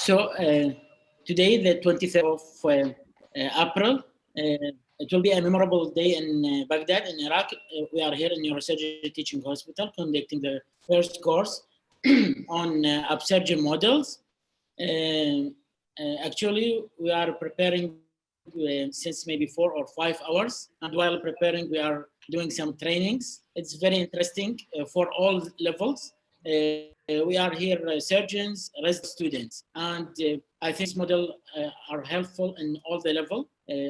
Today, the 23rd of April, it will be a memorable day in Baghdad, in Iraq. We are here in Neurosurgery Teaching Hospital conducting the first course on UpSurgeOn models. Actually, we are preparing since maybe 4 or 5 hours. And while preparing, we are doing some trainings. It's very interesting for all levels. We are here surgeons, resident students, and I think this model are helpful in all the level.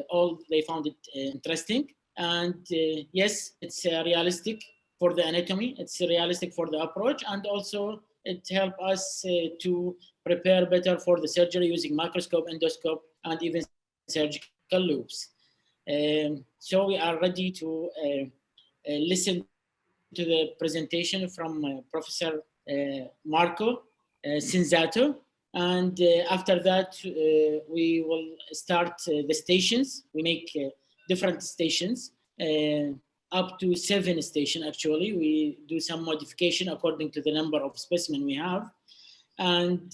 All they found it interesting, and yes, it's realistic for the anatomy. It's realistic for the approach, and also it helps us to prepare better for the surgery using microscope, endoscope, and even surgical loops. So we are ready to listen to the presentation from Professor Marco Cinzato, and after that we will start the stations. We make different stations, up to 7 stations actually. We do some modification according to the number of specimen we have, and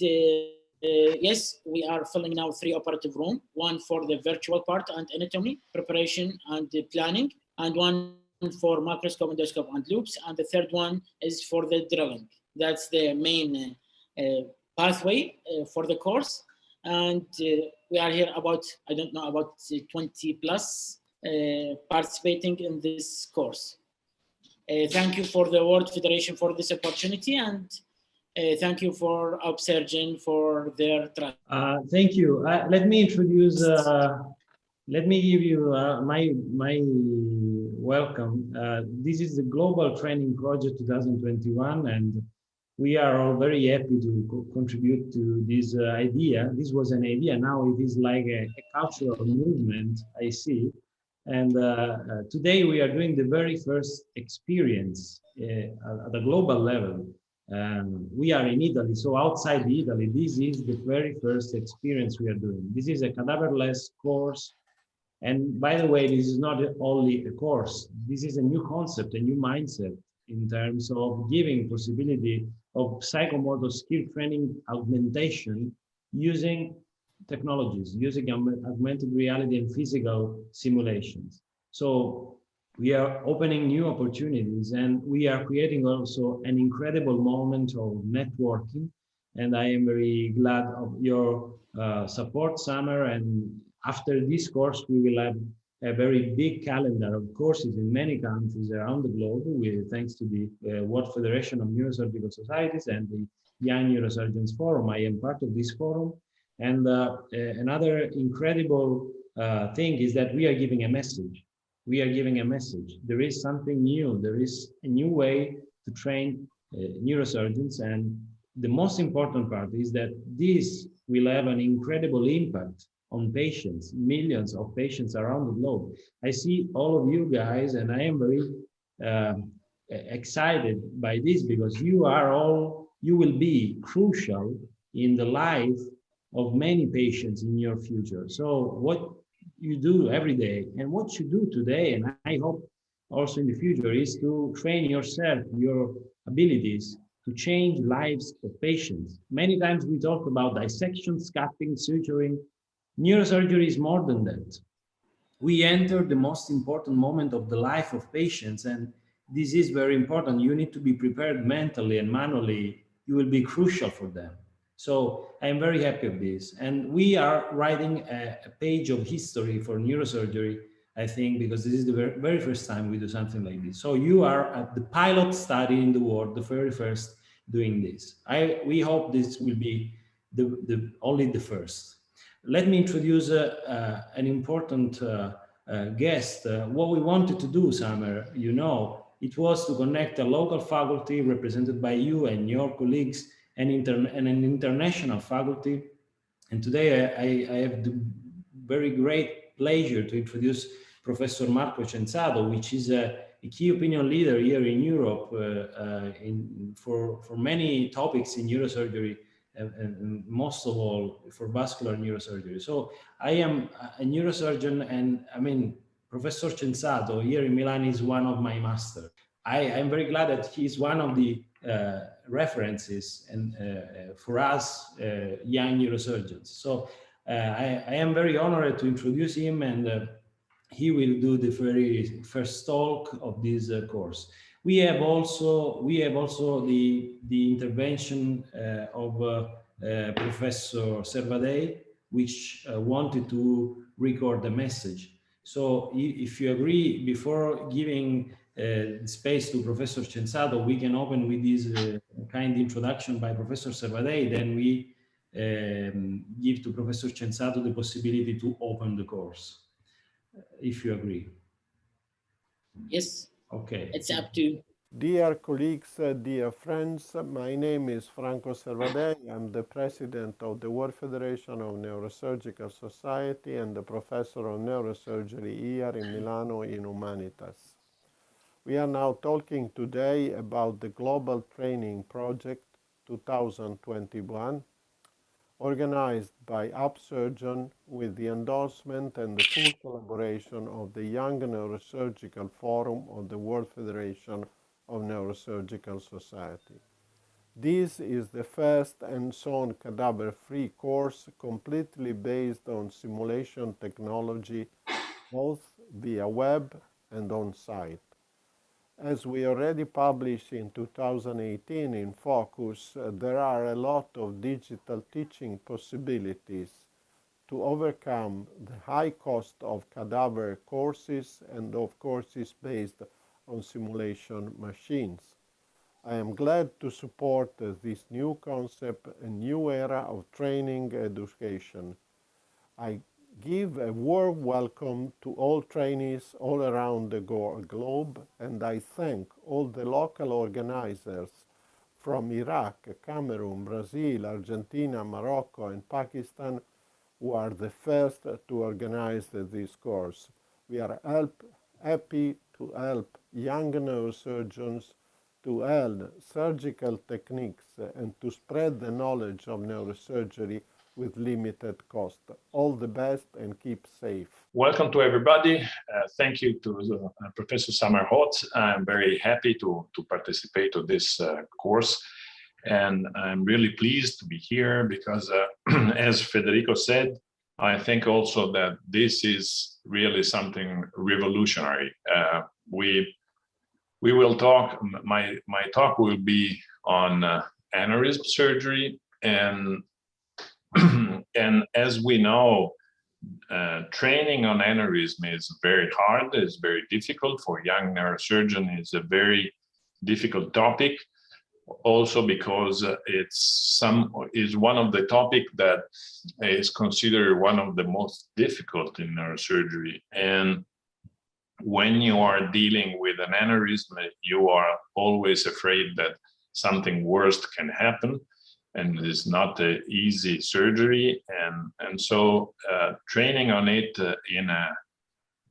yes, we are filling now 3 operative rooms, one for the virtual part and anatomy preparation and planning, and one for microscope, endoscope, and loops, and the third one is for the drilling. That's the main pathway for the course, and we are here about, I don't know, about 20 plus participating in this course. Thank you for the World Federation for this opportunity, and thank you for UpSurgeOn for their trust. Thank you. Let me introduce. Let me give you my welcome. This is the Global Training Project 2021, and we are all very happy to contribute to this idea. This was an idea, now it is like a cultural movement, I see. And today we are doing the very first experience at a global level. We are in Italy, so outside Italy, this is the very first experience we are doing. This is a cadaverless course. And by the way, this is not only a course, this is a new concept, a new mindset in terms of giving possibility of psychomotor skill training augmentation using technologies, using augmented reality and physical simulations. So we are opening new opportunities, and we are creating also an incredible moment of networking. And I am very glad of your support, Summer. And after this course, we will have a very big calendar of courses in many countries around the globe, thanks to the World Federation of Neurosurgical Societies and the Young Neurosurgeons Forum. I am part of this forum. And another incredible thing is that we are giving a message. We are giving a message. There is something new. There is a new way to train neurosurgeons. And the most important part is that this will have an incredible impact on patients, millions of patients around the globe. I see all of you guys, and I am very excited by this, because you will be crucial in the life of many patients in your future. So what you do every day and what you do today, and I hope also in the future, is to train yourself, your abilities to change lives of patients. Many times we talk about dissection, sculpting, suturing. Neurosurgery is more than that. We enter the most important moment of the life of patients, and this is very important. You need to be prepared mentally and manually. You will be crucial for them. So I'm very happy of this. And we are writing a page of history for neurosurgery, I think, because this is the very first time we do something like this. So you are at the pilot study in the world, the very first doing this. We hope this will be only the first. Let me introduce an important guest. What we wanted to do, Summer, it was to connect a local faculty represented by you and your colleagues and an international faculty. And today I have the very great pleasure to introduce Professor Marco Cinzato, which is a key opinion leader here in Europe for many topics in neurosurgery, and most of all for vascular neurosurgery. So I am a neurosurgeon, and I mean, Professor Cinzato here in Milan is one of my masters. I'm very glad that he's one of the references and for us young neurosurgeons. So I am very honored to introduce him, and he will do the very first talk of this course. We have also the intervention of Professor Servadei, which wanted to record the message. So if you agree, before giving space to Professor Censato, we can open with this kind introduction by Professor Servadei, then we give to Professor Censato the possibility to open the course, if you agree. Yes. Okay. It's up to you. Dear colleagues, dear friends, my name is Franco Servadei. I'm the president of the World Federation of Neurosurgical Society and the professor of neurosurgery here in Milano in Humanitas. We are now talking today about the Global Training Project 2021, organized by UpSurgeOn with the endorsement and the full collaboration of the Young Neurosurgical Forum of the World Federation of Neurosurgical Society. This is the first hands-on cadaver-free course completely based on simulation technology, both via web and on-site. As we already published in 2018 in Focus, there are a lot of digital teaching possibilities to overcome the high cost of cadaver courses and of courses based on simulation machines. I am glad to support this new concept, a new era of training education. I give a warm welcome to all trainees all around the globe, and I thank all the local organizers from Iraq, Cameroon, Brazil, Argentina, Morocco, and Pakistan who are the first to organize this course. We are happy to help young neurosurgeons to learn surgical techniques and to spread the knowledge of neurosurgery with limited cost. All the best and keep safe. Welcome to everybody. Thank you to Professor Sammerholt. I'm very happy to participate to this course. And I'm really pleased to be here because, as Federico said, I think also that this is really something revolutionary. We will talk, my talk will be on aneurysm surgery, and as we know, training on aneurysm is very hard, it's very difficult for young neurosurgeon. It's a very difficult topic, also because it's one of the topic that is considered one of the most difficult in neurosurgery. And when you are dealing with an aneurysm, you are always afraid that something worse can happen, and it's not an easy surgery. And so training on it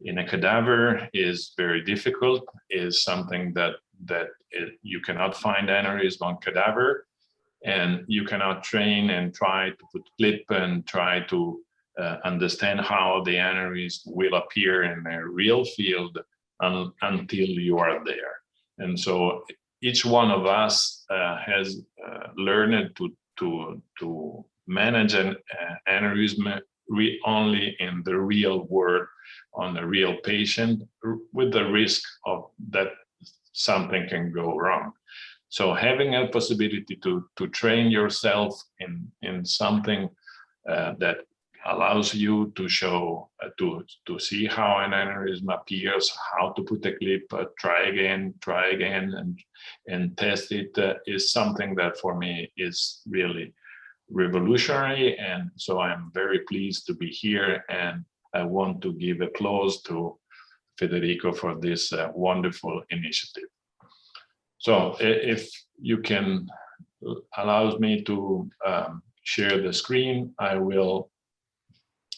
in a cadaver is very difficult, is something that you cannot find aneurysm on cadaver, and you cannot train and try to put clip and try to understand how the aneurysm will appear in a real field until you are there. And so each one of us has learned to manage an aneurysm only in the real world, on a real patient, with the risk of that something can go wrong. So having a possibility to train yourself in something that allows you to show, to see how an aneurysm appears, how to put a clip, try again, and test it, is something that for me is really revolutionary. And so I'm very pleased to be here, and I want to give applause to Federico for this wonderful initiative. So if you can allow me to share the screen, I will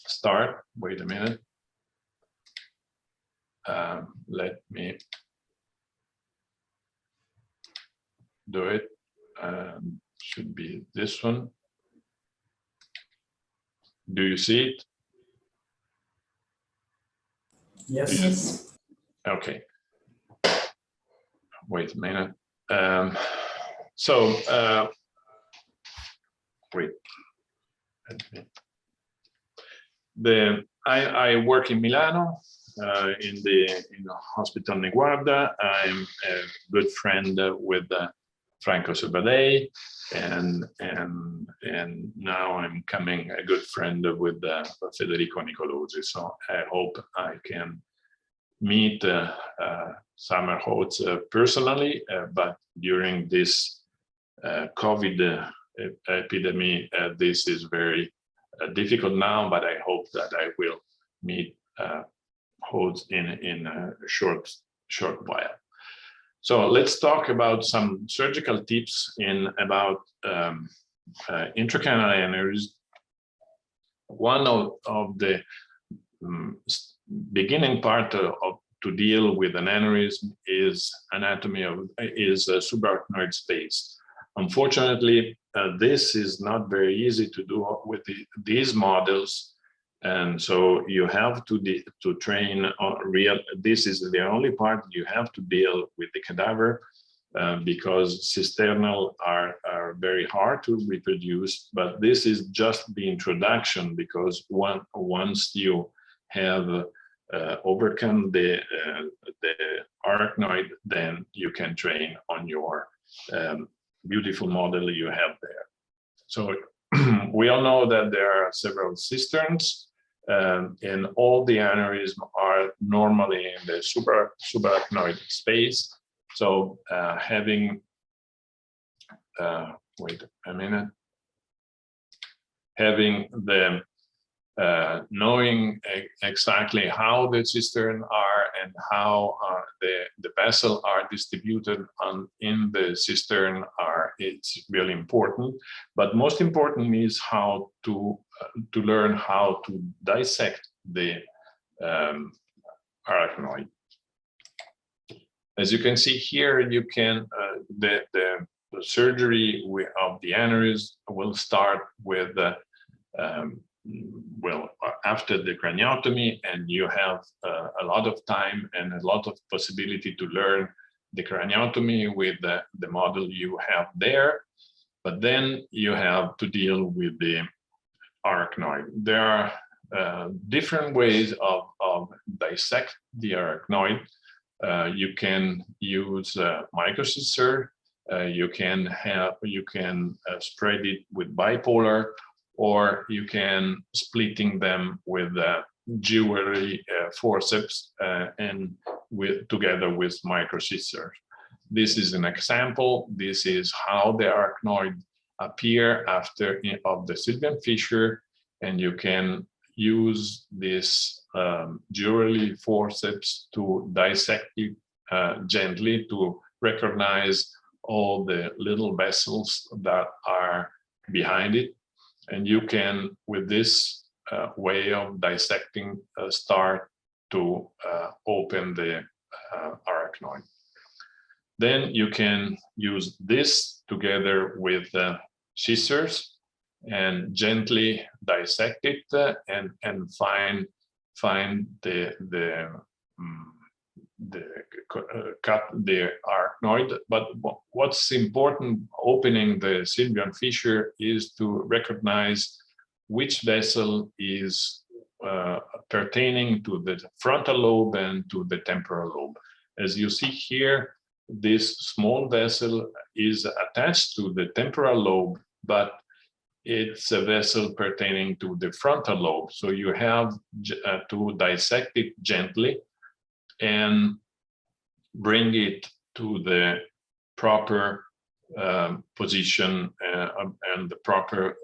start. Wait a minute. Let me do it. Should be this one. Do you see it? Yes. Okay. wait a minute. Wait. I work in Milano, in the Hospital Neguarda. I'm a good friend with Franco Sabadell, and now I'm becoming a good friend with Federico Nicolosi. So I hope I can meet Summer Holtz personally, but during this COVID epidemic, this is very difficult now, but I hope that I will meet Holtz in a short while. So let's talk about some surgical tips about intracranial aneurysm. One of the beginning part to deal with an aneurysm is anatomy is subarachnoid space. Unfortunately, this is not very easy to do with these models, and so you have to train on real. This is the only part you have to deal with the cadaver, because cisternal are very hard to reproduce. But this is just the introduction, because once you have overcome the arachnoid, then you can train on your beautiful model you have there. So we all know that there are several cisterns, and all the aneurysms are normally in the subarachnoid space. So having, wait a minute, having the knowing exactly how the cistern are and how the vessel are distributed in the cistern it's really important. But most important is how to learn how to dissect the arachnoid. As you can see here, you can the surgery of the aneurysm will start with well, after the craniotomy, and you have a lot of time and a lot of possibility to learn the craniotomy with the model you have there. But then you have to deal with the arachnoid. There are different ways of dissect the arachnoid. You can use microscissor. You can spread it with bipolar, or you can splitting them with jewelry forceps and together with microscissors. This is an example. This is how the arachnoid appear after of the Sylvian fissure, and you can use this jewelry forceps to dissect it gently to recognize all the little vessels that are behind it. And you can, with this way of dissecting, start to open the arachnoid. Then you can use this together with scissors and gently dissect it and find cut the arachnoid. But what's important opening the Sylvian fissure is to recognize which vessel is pertaining to the frontal lobe and to the temporal lobe. As you see here, this small vessel is attached to the temporal lobe, but it's a vessel pertaining to the frontal lobe. So you have to dissect it gently and bring it to the proper position and the proper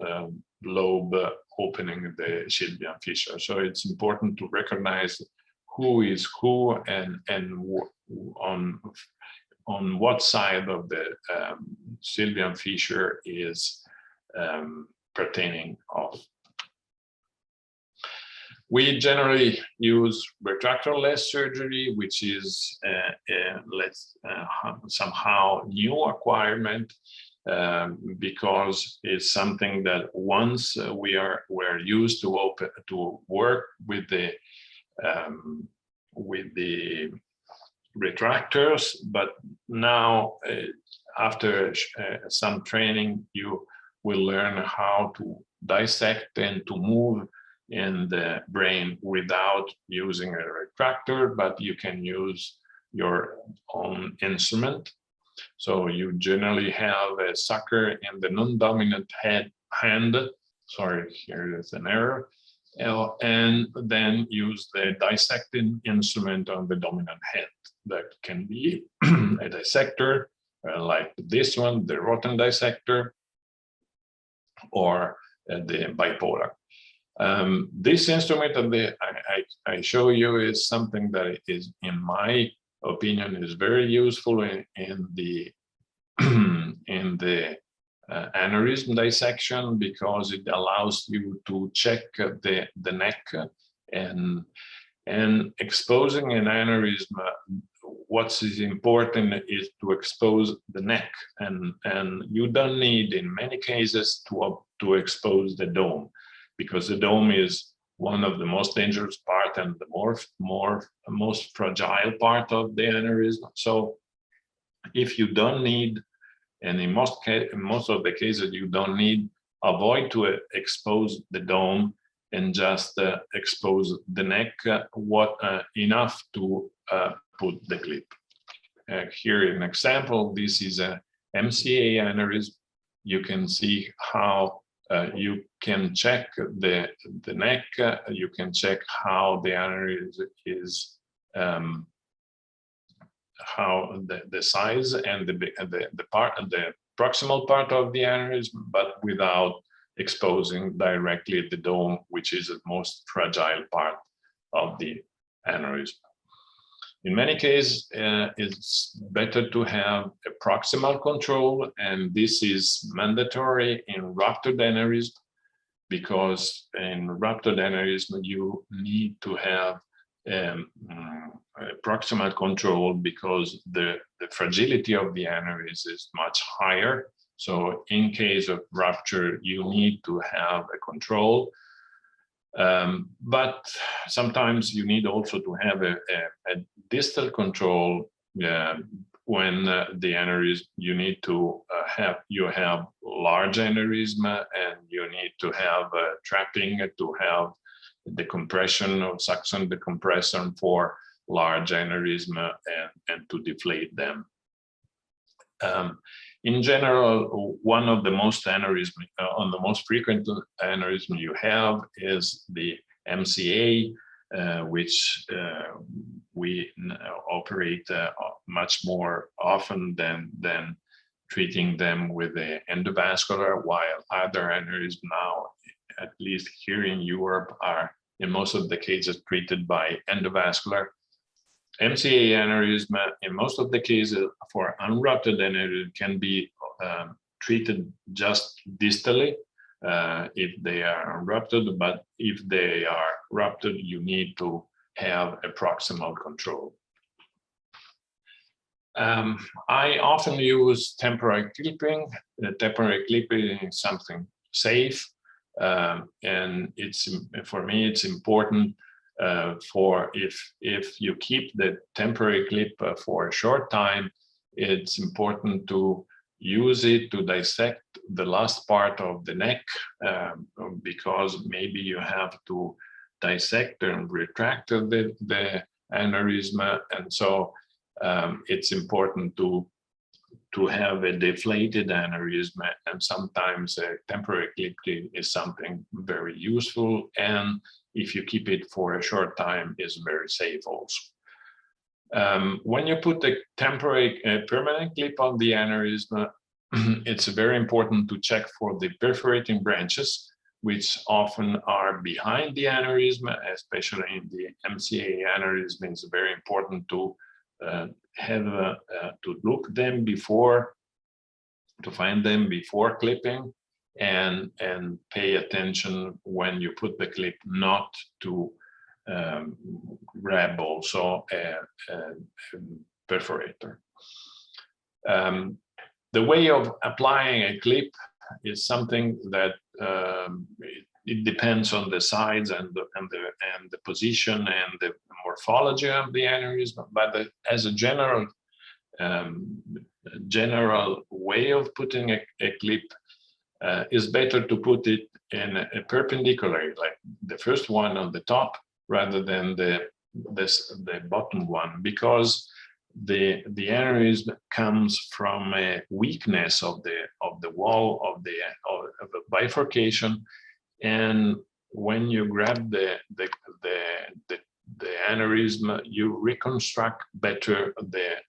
lobe opening the Sylvian fissure. So it's important to recognize who is who and on what side of the Sylvian fissure is pertaining of. We generally use retractor-less surgery, which is somehow new acquirement, because it's something that once we're used to work with the retractors, but now after some training, you will learn how to dissect and to move in the brain without using a retractor, but you can use your own instrument. So you generally have a sucker in the non-dominant hand. Sorry, here is an error. And then use the dissecting instrument on the dominant hand. That can be a dissector, like this one, the Rotten dissector, or the bipolar. This instrument that I show you is something that is, in my opinion, is very useful in the in the aneurysm dissection, because it allows you to check the neck, and exposing an aneurysm. What is important is to expose the neck, and you don't need, in many cases, to expose the dome, because the dome is one of the most dangerous part and the most fragile part of the aneurysm. So if you don't need, and in most of the cases you don't need, avoid to expose the dome and just expose the neck enough to put the clip. Here an example, this is a MCA aneurysm. You can see how you can check the neck, you can check how the aneurysm is, how the size and the proximal part of the aneurysm, but without exposing directly the dome, which is the most fragile part of the aneurysm. In many cases, it's better to have a proximal control, and this is mandatory in ruptured aneurysm, because in ruptured aneurysm you need to have proximal control, because the fragility of the aneurysm is much higher. So in case of rupture, you need to have a control. But sometimes you need also to have a distal control when the aneurysm, you need to have large aneurysm, and you need to have trapping to have the compression or suction the compression for large aneurysm and to deflate them. In general, one of the most frequent aneurysm you have is the MCA, which we operate much more often than treating them with the endovascular, while other aneurysms now, at least here in Europe, are in most of the cases treated by endovascular. MCA aneurysm, in most of the cases for unruptured aneurysm, can be treated just distally if they are unruptured, but if they are ruptured, you need to have a proximal control. I often use temporary clipping. The temporary clipping is something safe, and for me it's important. For if you keep the temporary clip for a short time, it's important to use it to dissect the last part of the neck, because maybe you have to dissect and retract the aneurysm, and so it's important to have a deflated aneurysm, and sometimes a temporary clip is something very useful, and if you keep it for a short time, is very safe also. When you put the temporary permanent clip on the aneurysm, it's very important to check for the perforating branches, which often are behind the aneurysm, especially in the MCA aneurysm. It's very important to to look them before, to find them before clipping, and pay attention when you put the clip not to grab also a perforator. The way of applying a clip is something that it depends on the size and the position and the morphology of the aneurysm, but as a general way of putting a clip, is better to put it in a perpendicular, like the first one on the top, rather than the bottom one, because the aneurysm comes from a weakness of the wall of the bifurcation, and when you grab the aneurysm, you reconstruct better the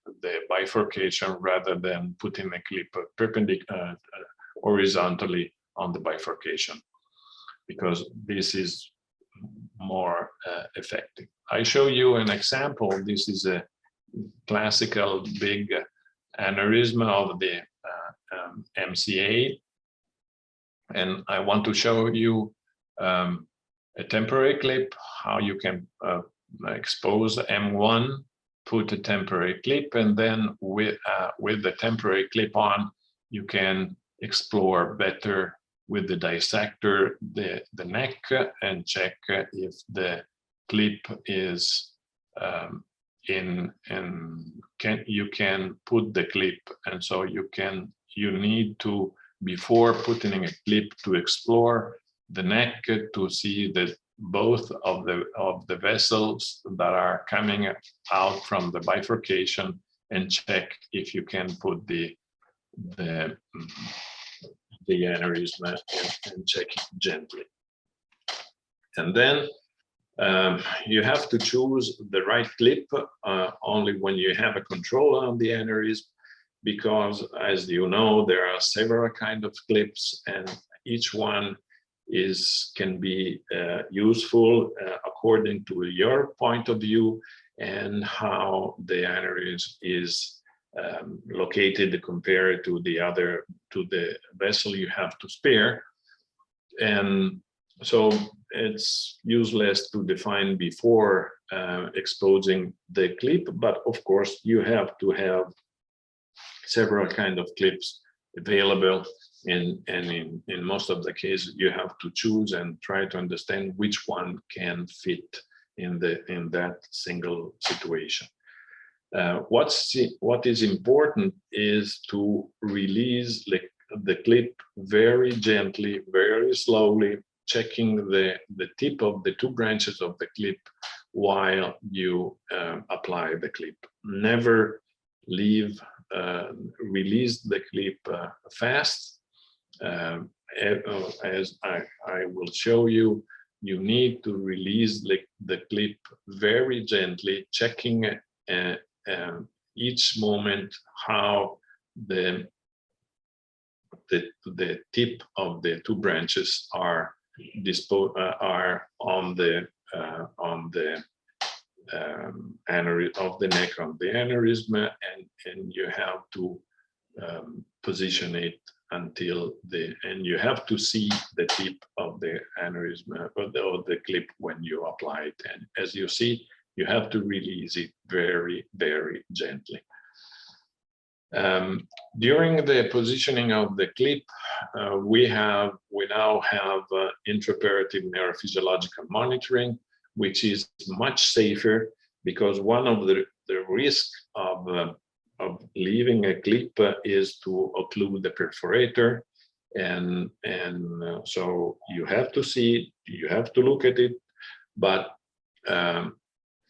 bifurcation rather than putting a clip perpendicular horizontally on the bifurcation, because this is more effective. I show you an example. This is a classical big aneurysm of the MCA, and I want to show you a temporary clip, how you can expose M1, put a temporary clip, and then with the temporary clip on, you can explore better with the dissector the neck and check if the clip is you can put the clip, and so you need to, before putting a clip, to explore the neck to see that both of the vessels that are coming out from the bifurcation, and check if you can put the aneurysm and check it gently. And then you have to choose the right clip only when you have a control on the aneurysm, because, as you know, there are several kinds of clips, and each one can be useful according to your point of view and how the aneurysm is located compared to the vessel you have to spare. And so it's useless to define before exposing the clip, but of course you have to have several kind of clips available, and in most of the cases you have to choose and try to understand which one can fit in that single situation. What is important is to release the clip very gently, very slowly, checking the tip of the two branches of the clip while you apply the clip. Never release the clip fast. As I will show you, you need to release the clip very gently, checking each moment how the tip of the two branches are on the of the neck of the aneurysm, and you have to position it until and you have to see the tip of the aneurysm or the clip when you apply it. And as you see, you have to release it very, very gently. During the positioning of the clip, we now have intraoperative neurophysiological monitoring, which is much safer, because one of the risks of leaving a clip is to occlude the perforator, and so you have to see it, you have to look at it, but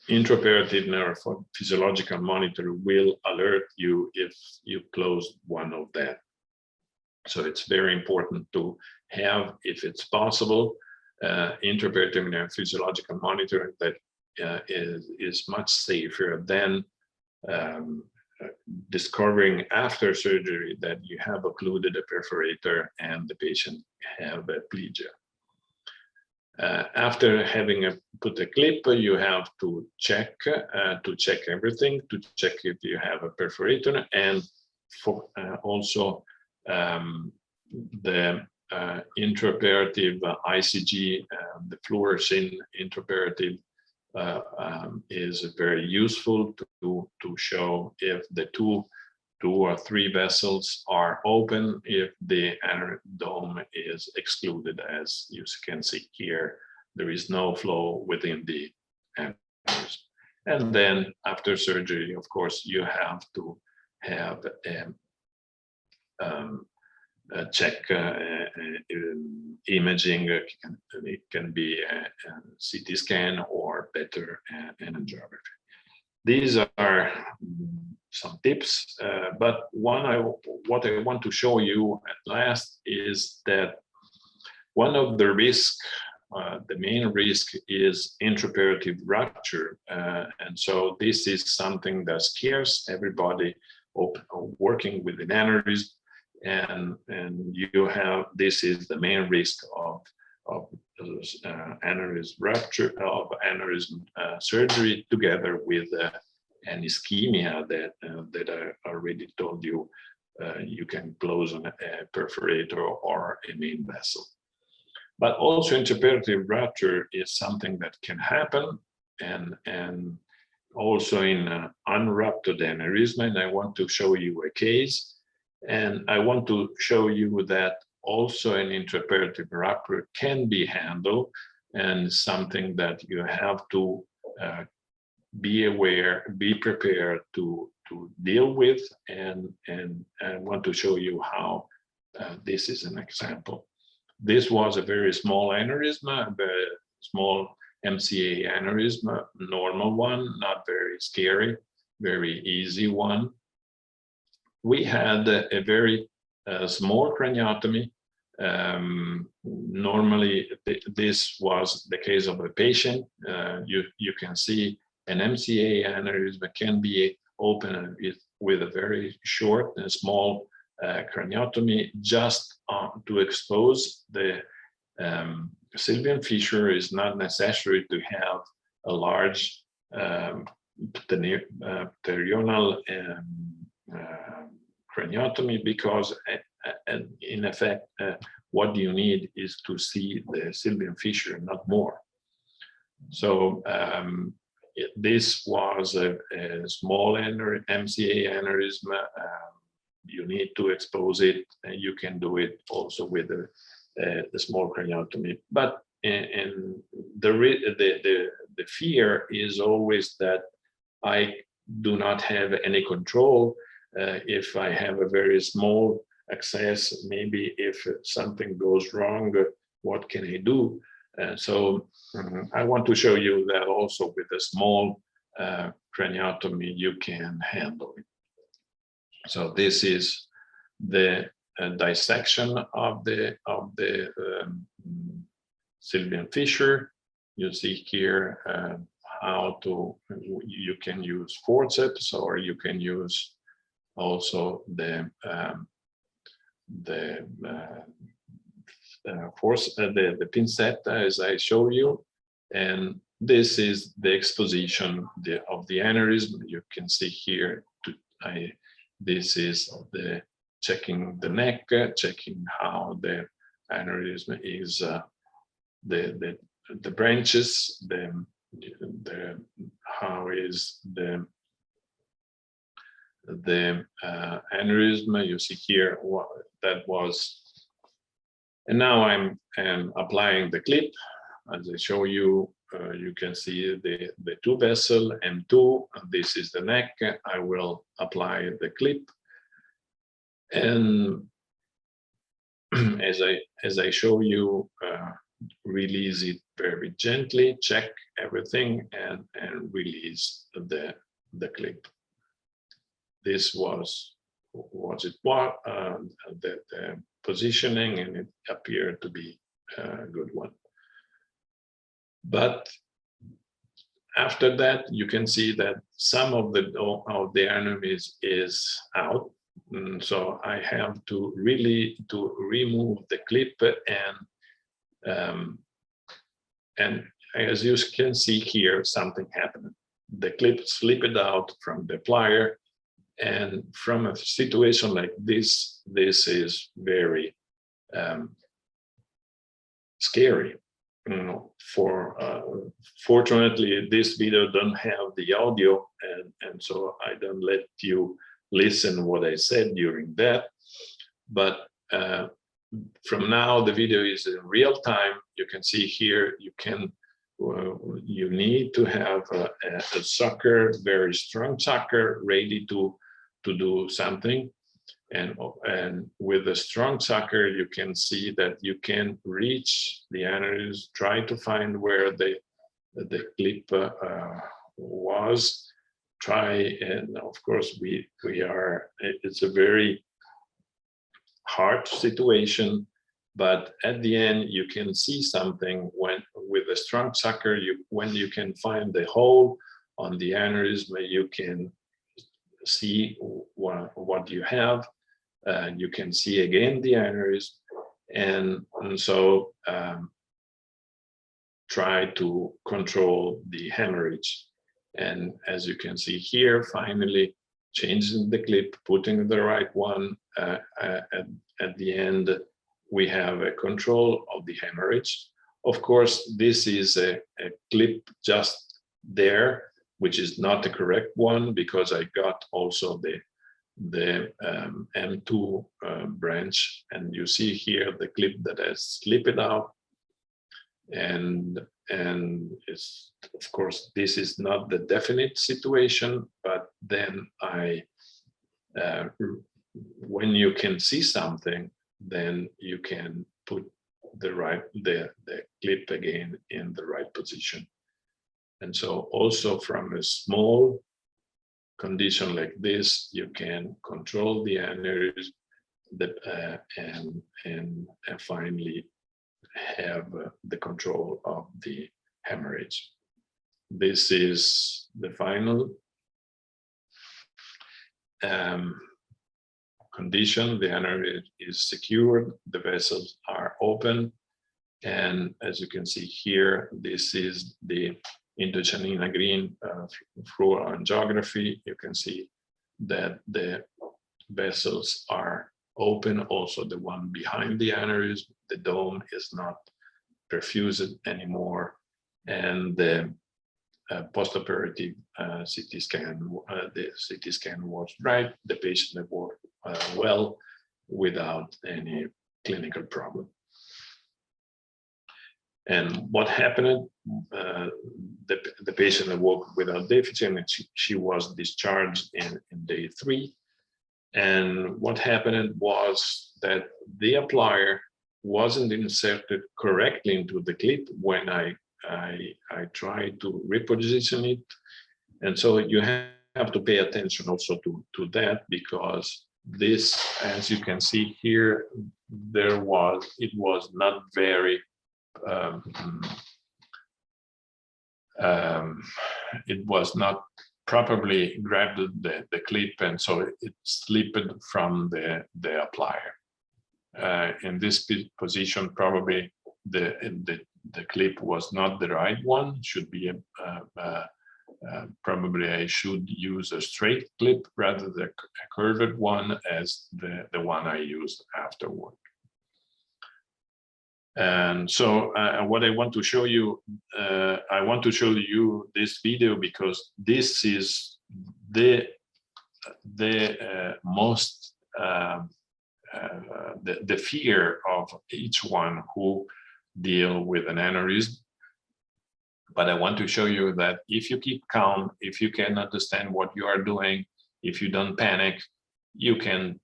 intraoperative neurophysiological monitor will alert you if you close one of that. So it's very important to have, if it's possible, intraoperative neurophysiological monitor that is much safer than discovering after surgery that you have occluded a perforator and the patient have a plegia. After having put a clip, you have to check everything, to check if you have a perforator, and for also the intraoperative ICG, the fluorescein intraoperative is very useful to show if the two or three vessels are open, if the dome is excluded. As you can see here, there is no flow within the aneurysm. And then after surgery, of course, you have to have check imaging. It can be a CT scan or better angiography. These are some tips, but what I want to show you at last is that one of the risks, the main risk, is intraoperative rupture, and so this is something that scares everybody working with an aneurysm, and you have, this is the main risk of aneurysm rupture, of aneurysm surgery, together with an ischemia that I already told you. You can close a perforator or a main vessel. But also intraoperative rupture is something that can happen, and also in unruptured aneurysm. And I want to show you a case, and I want to show you that also an intraoperative rupture can be handled, and something that you have to be aware, be prepared to deal with, and I want to show you how this is an example. This was a very small aneurysm, a very small MCA aneurysm, normal one, not very scary, very easy one. We had a very small craniotomy. Normally, this was the case of a patient. You can see an MCA aneurysm can be open with a very short and small craniotomy, just to expose the sylvian fissure. Is not necessary to have a large pterional craniotomy, because in effect, what you need is to see the sylvian fissure, not more. So this was a small MCA aneurysm. You need to expose it, and you can do it also with a small craniotomy. But the fear is always that I do not have any control. If I have a very small access, maybe if something goes wrong, what can I do? So I want to show you that also with a small craniotomy, you can handle it. So this is the dissection of the sylvian fissure. You see here how you can use forceps, or you can use also the pincetta, as I show you. And this is the exposition of the aneurysm. You can see here, this is the checking the neck, checking how the aneurysm is, the branches, how is the aneurysm. You see here what that was. And now I'm applying the clip. As I show you, you can see the two vessel M2. This is the neck. I will apply the clip, and as I show you, release it very gently. Check everything and release the clip. This was it was the positioning, and it appeared to be a good one. But after that, you can see that some of the aneurysm is out. So I have to remove the clip, and as you can see here, something happened. The clip slipped out from the plier, and from a situation like this is very scary. Fortunately, this video don't have the audio, and so I don't let you listen what I said during that. But from now, the video is in real time. You can see here, you can you need to have a sucker, very strong sucker, ready to do something. And with a strong sucker, you can see that you can reach the aneurysm, try to find where the clip was, try, and of course it's a very hard situation, but at the end you can see something when with a strong sucker, when you can find the hole on the aneurysm, you can see what you have. You can see again the aneurysm, and so try to control the hemorrhage. And as you can see here, finally changing the clip, putting the right one at the end, we have a control of the hemorrhage. Of course, this is a clip just there, which is not the correct one, because I got also the M2 branch, and you see here the clip that has slipped out, and it's, of course, this is not the definite situation, but then when you can see something, then you can put the clip again in the right position. And so also from a small condition like this, you can control the aneurysm and finally have the control of the hemorrhage. This is the final condition. The aneurysm is secured, the vessels are open, and as you can see here, this is the Indochina green fluoroangiography. You can see that the vessels are open, also the one behind the aneurysm. The dome is not perfused anymore, and the postoperative CT scan, the CT scan was right. The patient worked well without any clinical problem. And what happened? The patient awoke without deficit, and she was discharged in day 3. And what happened was that the applier wasn't inserted correctly into the clip when I tried to reposition it. And so you have to pay attention also to that, because this, as you can see here, it was not very it was not properly grabbed the clip, and so it slipped from the applier. In this position, probably the clip was not the right one. Should be probably I should use a straight clip rather than a curved one, as the one I used afterward. And so what I want to show you, I want to show you this video because this is the most the fear of each one who deal with an aneurysm. But I want to show you that if you keep calm, if you can understand what you are doing, if you don't panic, you can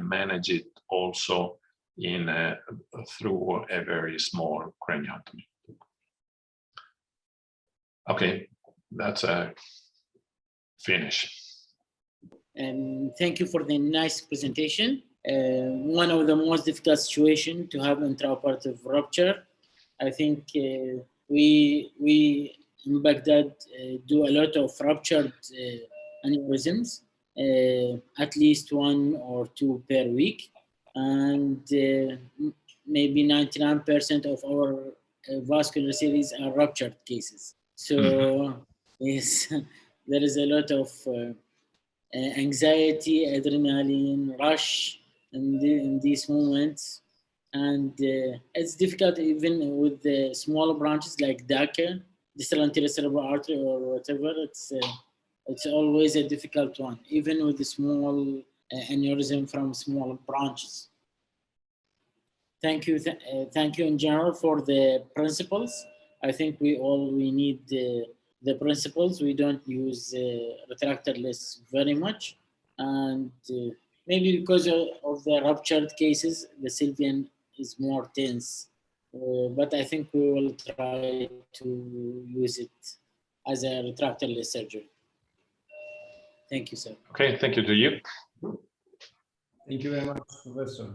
manage it also through a very small craniotomy. Okay, that's a finish. And thank you for the nice presentation. One of the most difficult situations to have intraoperative rupture. I think we in Baghdad do a lot of ruptured aneurysms, at least 1 or 2 per week. And maybe 99% of our vascular series are ruptured cases. So yes, there is a lot of anxiety, adrenaline rush in these moments, and it's difficult even with the smaller branches like DACA, distal anterior cerebral artery or whatever. It's always a difficult one, even with the small aneurysm from small branches. Thank you. Thank you in general for the principles. I think we need the principles. We don't use retractorless very much, and maybe because of the ruptured cases, the Sylvian is more tense. But I think we will try to use it as a retractorless surgery. Thank you, sir. Okay, thank you to you. Thank you very much, Professor.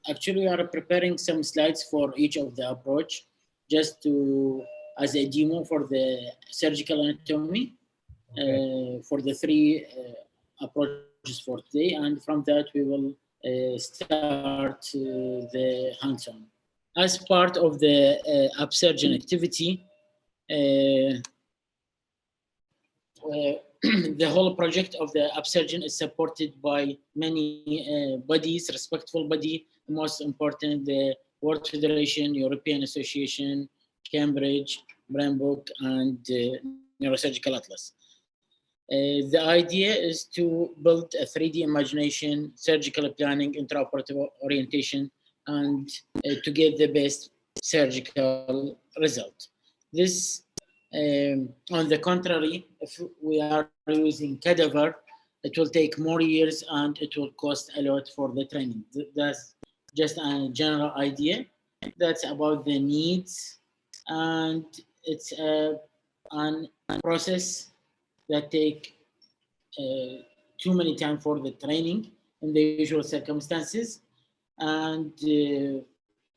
Actually, we are preparing some slides for each of the approach, just to as a demo for the surgical anatomy, for the three approaches for today, and from that we will start the hands-on. As part of the UpSurgeOn activity, the whole project of the UpSurgeOn is supported by many bodies, respectful body, the most important, the World Federation, European Association, Cambridge, Brain Book, and Neurosurgical Atlas. The idea is to build a 3D imagination, surgical planning, intraoperative orientation, and to get the best surgical result. This, on the contrary, if we are using cadaver, it will take more years and it will cost a lot for the training. That's just a general idea. That's about the needs, and it's a process that take too many time for the training in the usual circumstances, and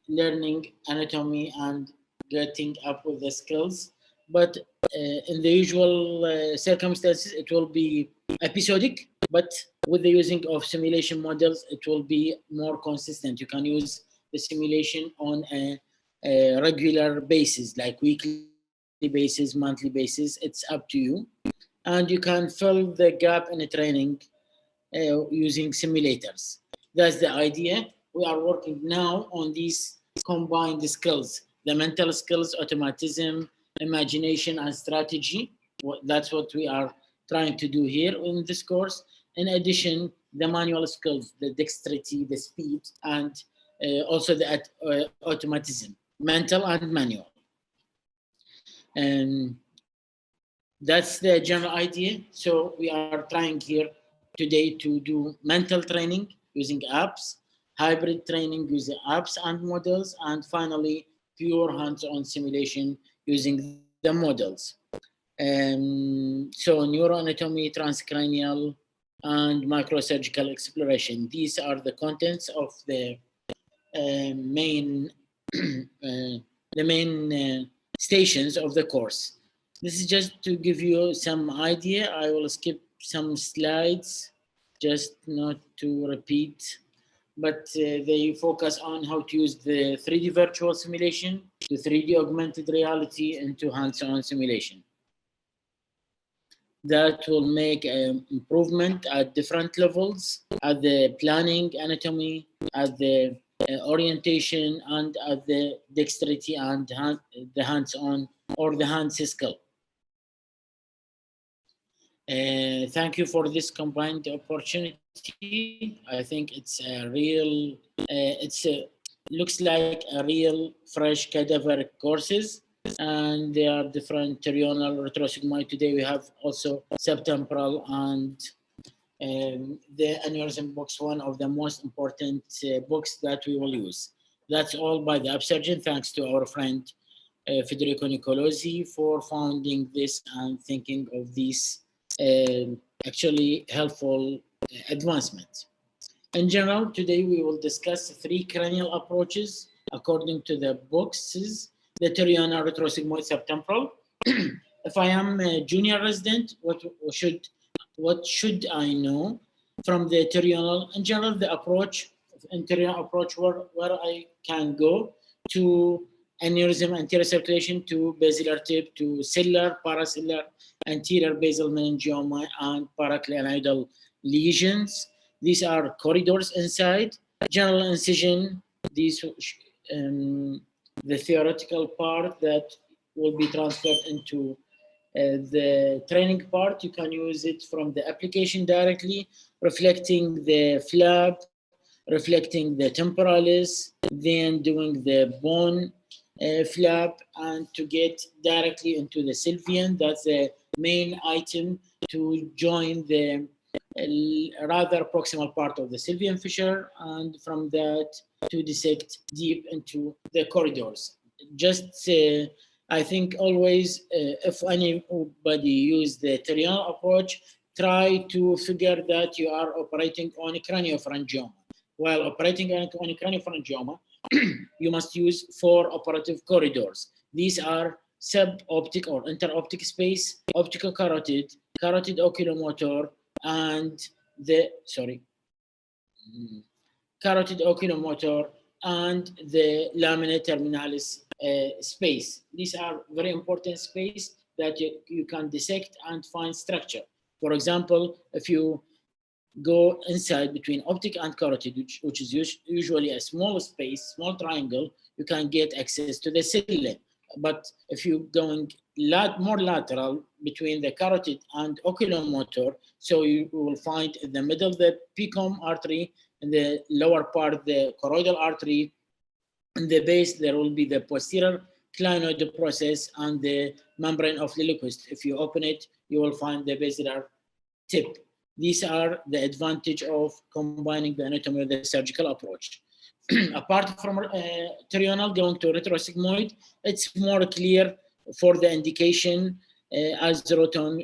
learning anatomy and getting up with the skills. But in the usual circumstances, it will be episodic, but with the using of simulation models, it will be more consistent. You can use the simulation on a regular basis, like weekly basis, monthly basis. It's up to you. And you can fill the gap in the training using simulators. That's the idea. We are working now on these combined skills, the mental skills, automatism, imagination, and strategy. That's what we are trying to do here in this course. In addition, the manual skills, the dexterity, the speed, and also the automatism, mental and manual. And that's the general idea. So we are trying here today to do mental training using apps, hybrid training using apps and models, and finally, pure hands-on simulation using the models. So neuroanatomy, transcranial, and microsurgical exploration. These are the contents of the main stations of the course. This is just to give you some idea. I will skip some slides, just not to repeat, but they focus on how to use the 3D virtual simulation, to 3D augmented reality, into hands-on simulation. That will make improvement at different levels, at the planning, anatomy, at the orientation, and at the dexterity and the hands-on or the hands skill. Thank you for this combined opportunity. I think it's a real, looks like a real fresh cadaver courses, and they are different terional, retrosigmoid. Today we have also subtemporal and the aneurysm box, one of the most important books that we will use. That's all by the UpSurgeOn. Thanks to our friend Federico Nicolosi for founding this and thinking of these actually helpful advancements. In general, today we will discuss 3 cranial approaches according to the boxes: the terional, retrosigmoid, subtemporal. If I am a junior resident, what should I know from the terional? In general, the approach, anterior approach, where I can go to aneurysm, anterior circulation, to basilar tip, to cellular, paracellular, anterior basal meningioma, and paraclinoidal lesions. These are corridors inside. General incision, these the theoretical part that will be transferred into the training part. You can use it from the application directly, reflecting the flap, reflecting the temporalis, then doing the bone flap, and to get directly into the sylvian. That's the main item to join the rather proximal part of the sylvian fissure, and from that to dissect deep into the corridors. Just I think always if anybody use the terrestrial approach, try to figure that you are operating on a craniopharyngioma. While operating on a craniopharyngioma, you must use 4 operative corridors. These are sub-optic or inter-optic space, optical carotid, carotid oculomotor, and carotid oculomotor and the lamina terminalis space. These are very important space that you can dissect and find structure. For example, if you go inside between optic and carotid, which is usually a small space, small triangle, you can get access to the cilium. But if you're going more lateral between the carotid and oculomotor, so you will find in the middle the pecom artery, in the lower part the choroidal artery, in the base there will be the posterior clinoid process and the membrane of Lilliquist. If you open it, you will find the basilar tip. These are the advantage of combining the anatomy with the surgical approach. Apart from terional going to retrosigmoid, it's more clear for the indication as Roton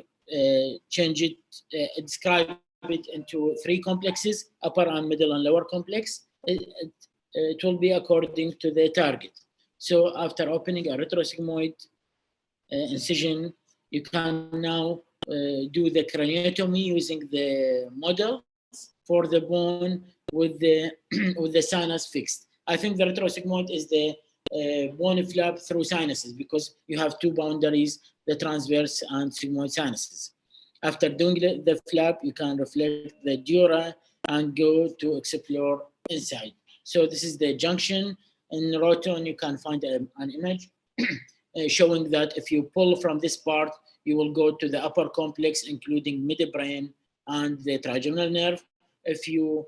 describe it into 3 complexes, upper and middle and lower complex. It will be according to the target. So after opening a retrosigmoid incision, you can now do the craniotomy using the model for the bone with the with the sinus fixed. I think the retrosigmoid is the bone flap through sinuses because you have 2 boundaries, the transverse and sigmoid sinuses. After doing the flap, you can reflect the dura and go to explore inside. So this is the junction. In Roton, you can find an image showing that if you pull from this part, you will go to the upper complex, including midbrain and the trigeminal nerve. If you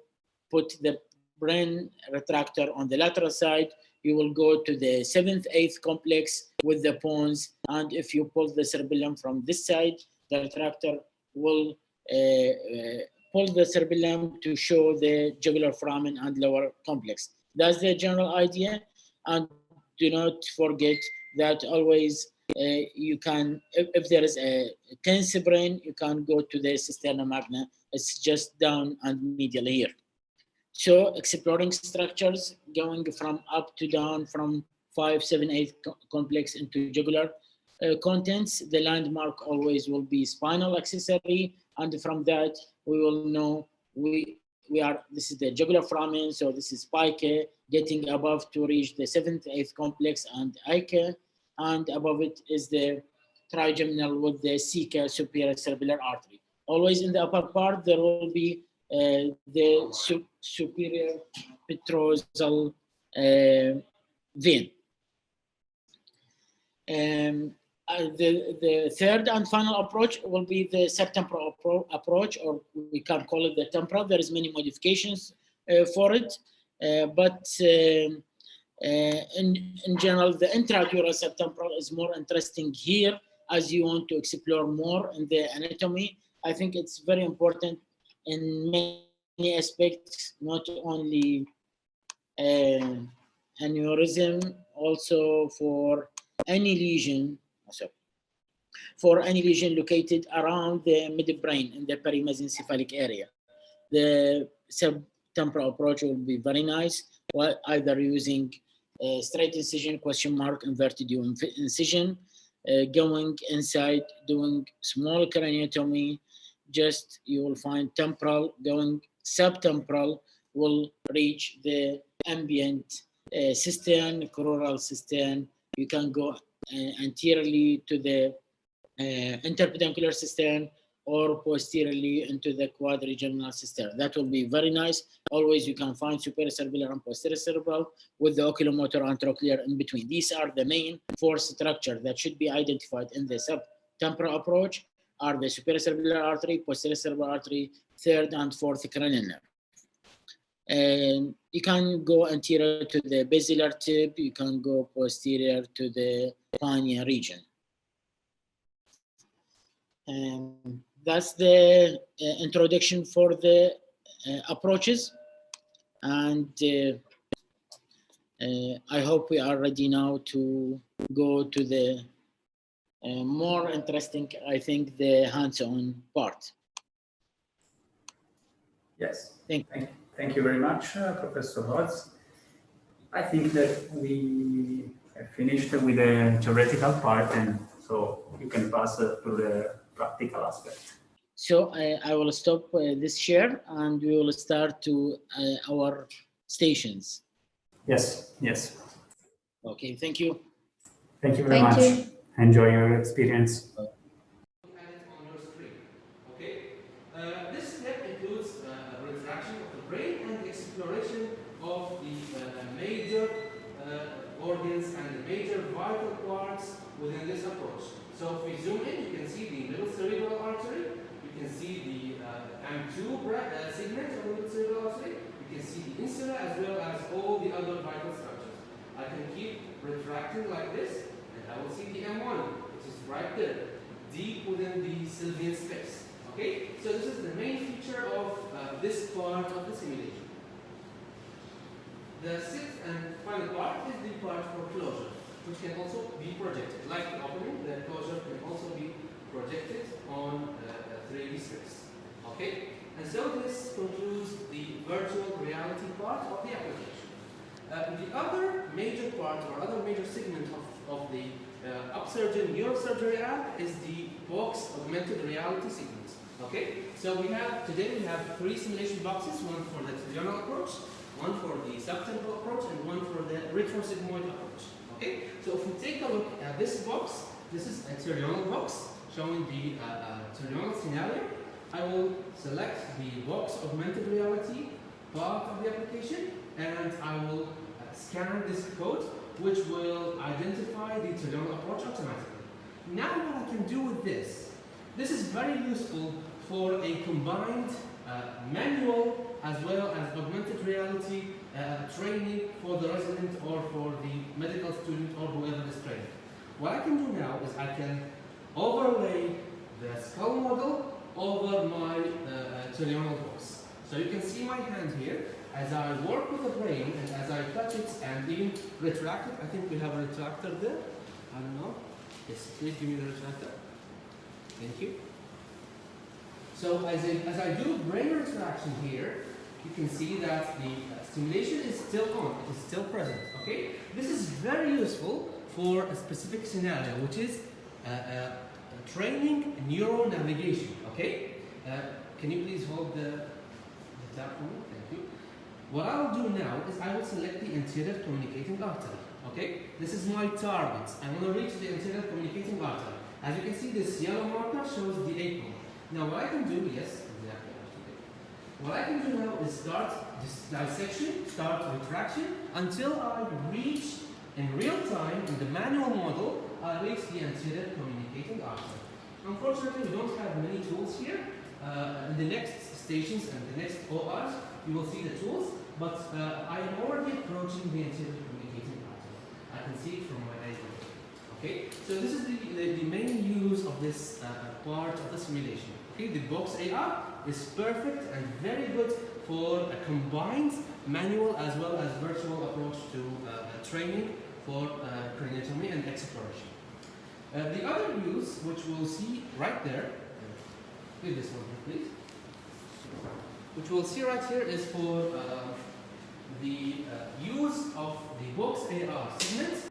put the brain retractor on the lateral side, you will go to the 7th, 8th complex with the pons. And if you pull the cerebellum from this side, the retractor will pull the cerebellum to show the jugular foramen and lower complex. That's the general idea. And do not forget that always you can, if there is a tense brain, you can go to the cisterna magna. It's just down and medially here. So exploring structures, going from up to down, from 5, 7, 8 complex into jugular contents. The landmark always will be spinal accessory, and from that we will know this is the jugular foramen, so this is spica, getting above to reach the 7th, 8th complex and ica, and above it is the trigeminal with the ceca, superior cerebellar artery. Always in the upper part there will be the superior petrosal vein. The third and final approach will be the subtemporal approach, or we can call it the temporal. There is many modifications for it, but in general, the intradural subtemporal is more interesting here, as you want to explore more in the anatomy. I think it's very important in many aspects, not only aneurysm, also for any lesion. For any lesion located around the midbrain in the perimesencephalic area. The subtemporal approach will be very nice, either using straight incision, question mark, inverted U incision, going inside, doing small craniotomy. Just you will find temporal, going subtemporal will reach the ambient cistern, crural cistern. You can go anteriorly to the interpeduncular cistern or posteriorly into the quadrigeminal cistern. That will be very nice. Always you can find superior cerebellar and posterior cerebral with the oculomotor and trochlear in between. These are the main 4 structures that should be identified in the subtemporal approach, are the superior cerebellar artery, posterior cerebral artery, 3rd and 4th cranial nerve. And you can go anterior to the basilar tip, you can go posterior to the pinea region. That's the introduction for the approaches. And I hope we are ready now to go to the more interesting, I think, the hands-on part. Yes. Thank you very much, Professor Hodz. I think that we have finished with the theoretical part, and so you can pass to the practical aspect. So I will stop this share and we will start to our stations. Yes, yes. Okay, thank you. Thank you very much. Enjoy your experience. On your screen. Okay. This step includes retraction of the brain and exploration of the major organs and the major vital parts within this approach. So if we zoom in, you can see the middle cerebral artery. You can see the M2 segment of the middle cerebral artery. You can see the insula as well as all the other vital structures. I can keep retracting like this, and I will see the M1, which is right there, deep within the Sylvian space. Okay, so this is the main feature of this part of the simulation. The sixth and final part is the part for closure, which can also be projected. Like the opening, the closure can also be projected on 3D space. Okay, and so this concludes the virtual reality part of the application. The other major part or other major segment of the UpSurgeOn neurosurgery app is the box augmented reality segment. Okay, so today we have 3 simulation boxes, one for the trigonal approach, one for the subtemporal approach, and one for the retrosigmoid approach. Okay, so if we take a look at this box, this is a trigonal box showing the trigonal scenario. I will select the box augmented reality part of the application, and I will scan this code, which will identify the trigonal approach automatically. Now what I can do with this is very useful for a combined manual as well as augmented reality training for the resident or for the medical student or whoever is training. What I can do now is I can overlay the skull model over my trigonal box. So you can see my hand here as I work with the brain and as I touch it and even retract it. I think we have a retractor there. I don't know. Yes, please give me the retractor. Thank you. So as I do brain retraction here, you can see that the stimulation is still on, it is still present. Okay, this is very useful for a specific scenario, which is training neuro navigation. Okay, can you please hold the tab for me? Thank you. What I'll do now is I will select the anterior communicating artery. Okay, this is my target. I want to reach the anterior communicating artery. As you can see, this yellow marker shows the apical. Now what I can do, yes, exactly. What I can do now is start this dissection, start retraction, until I reach in real time in the manual model, I reach the anterior communicating artery. Unfortunately, we don't have many tools here. In the next stations and the next ORs, you will see the tools, but I am already approaching the anterior communicating artery. I can see it from my angle. Okay, so this is the main use of this part of the simulation. Okay, the box AR is perfect and very good for a combined manual as well as virtual approach to training for craniotomy and exploration. The other use, which we'll see right there, leave this one here, please. Which we'll see right here is for the use of the box AR segments.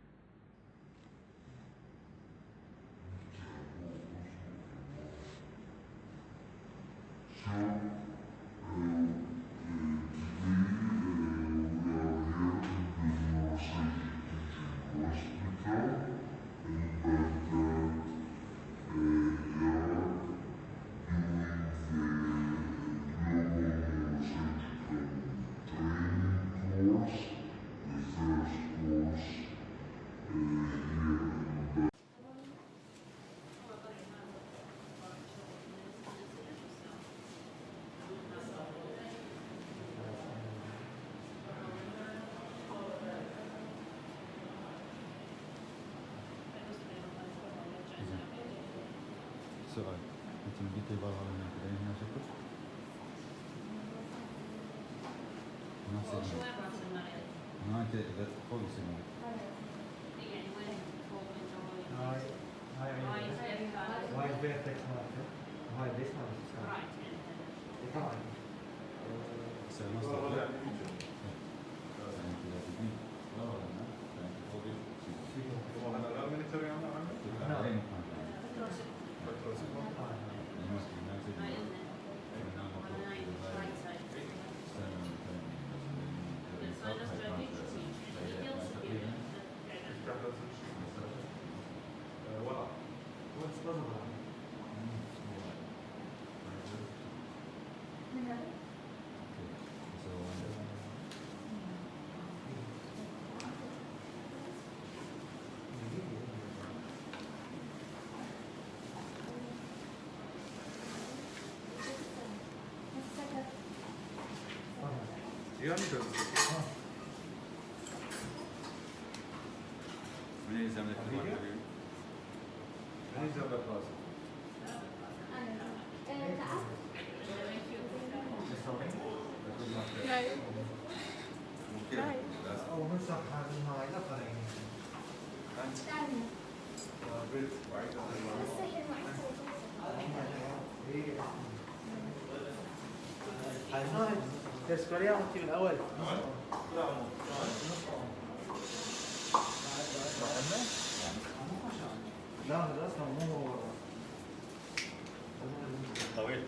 السؤال انت بديتي برا من البداية هنا شكل؟ ما سمعت. ما انت اذا تقول سمعت. Why vertex marker? Why this one? Right. سألنا تذكريها وانت من الاول. لا درسنا مو طويل.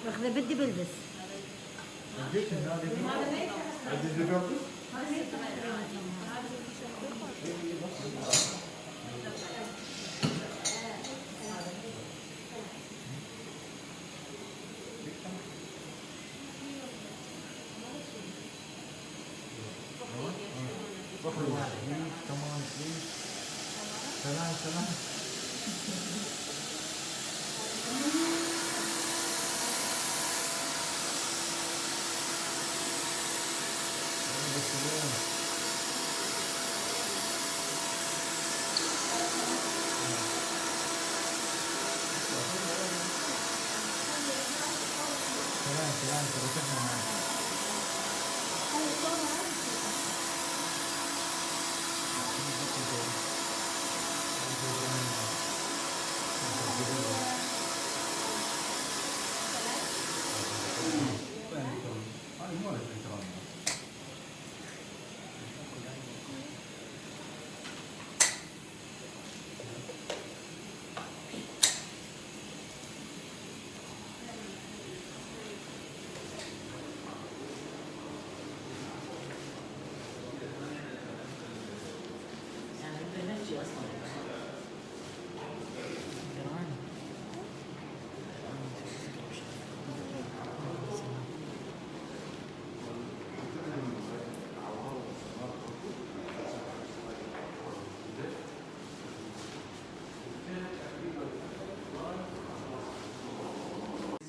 واخذة بدي بلبس.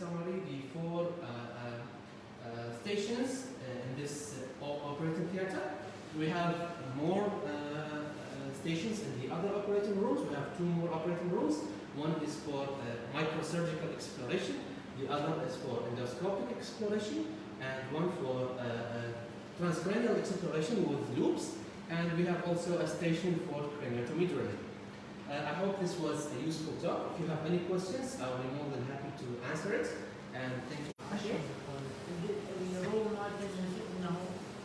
Summary, the four stations in this operating theater. We have more stations in the other operating rooms. We have two more operating rooms. One is for microsurgical exploration, the other is for endoscopic exploration, and one for transcranial exploration with loops. And we have also a station for craniotomy drilling. I hope this was a useful talk. If you have any questions, I will be more than happy to answer it. And thank you. الروم مالته انه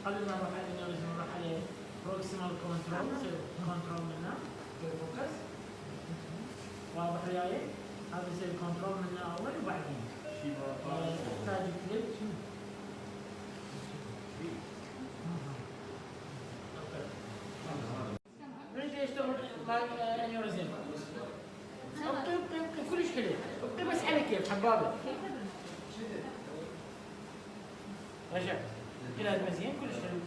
قبل ما نروح على الانوريزم نروح على بروكسيمال كنترول كنترول منه فوكس واضح وياي هذا يصير كنترول منه اول وبعدين تحتاج كليب نريد يشتغل مع الانوريزم ابقي كلش حلو ابقي بس على كيف حبابه رجع الى المزيان كلش حلو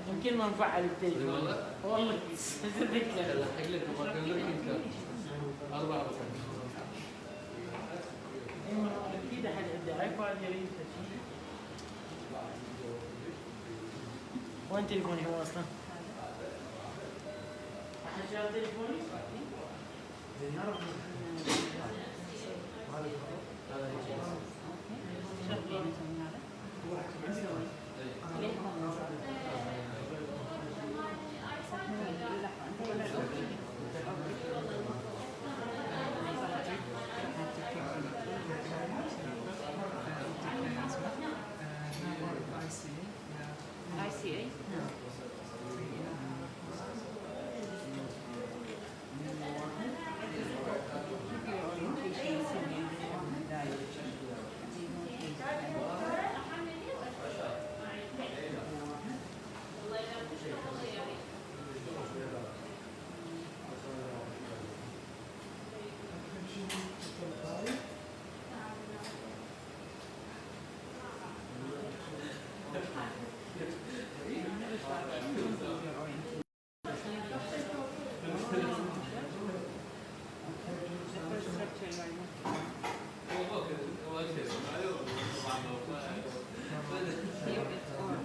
يمكن ما نفعل التليفون والله تذكر الحق لك مقدم لك انت 4 اكيد احد عنده ايباد يريد شيء وين تليفوني هو اصلا؟ احد شاف تليفوني؟ Here it's all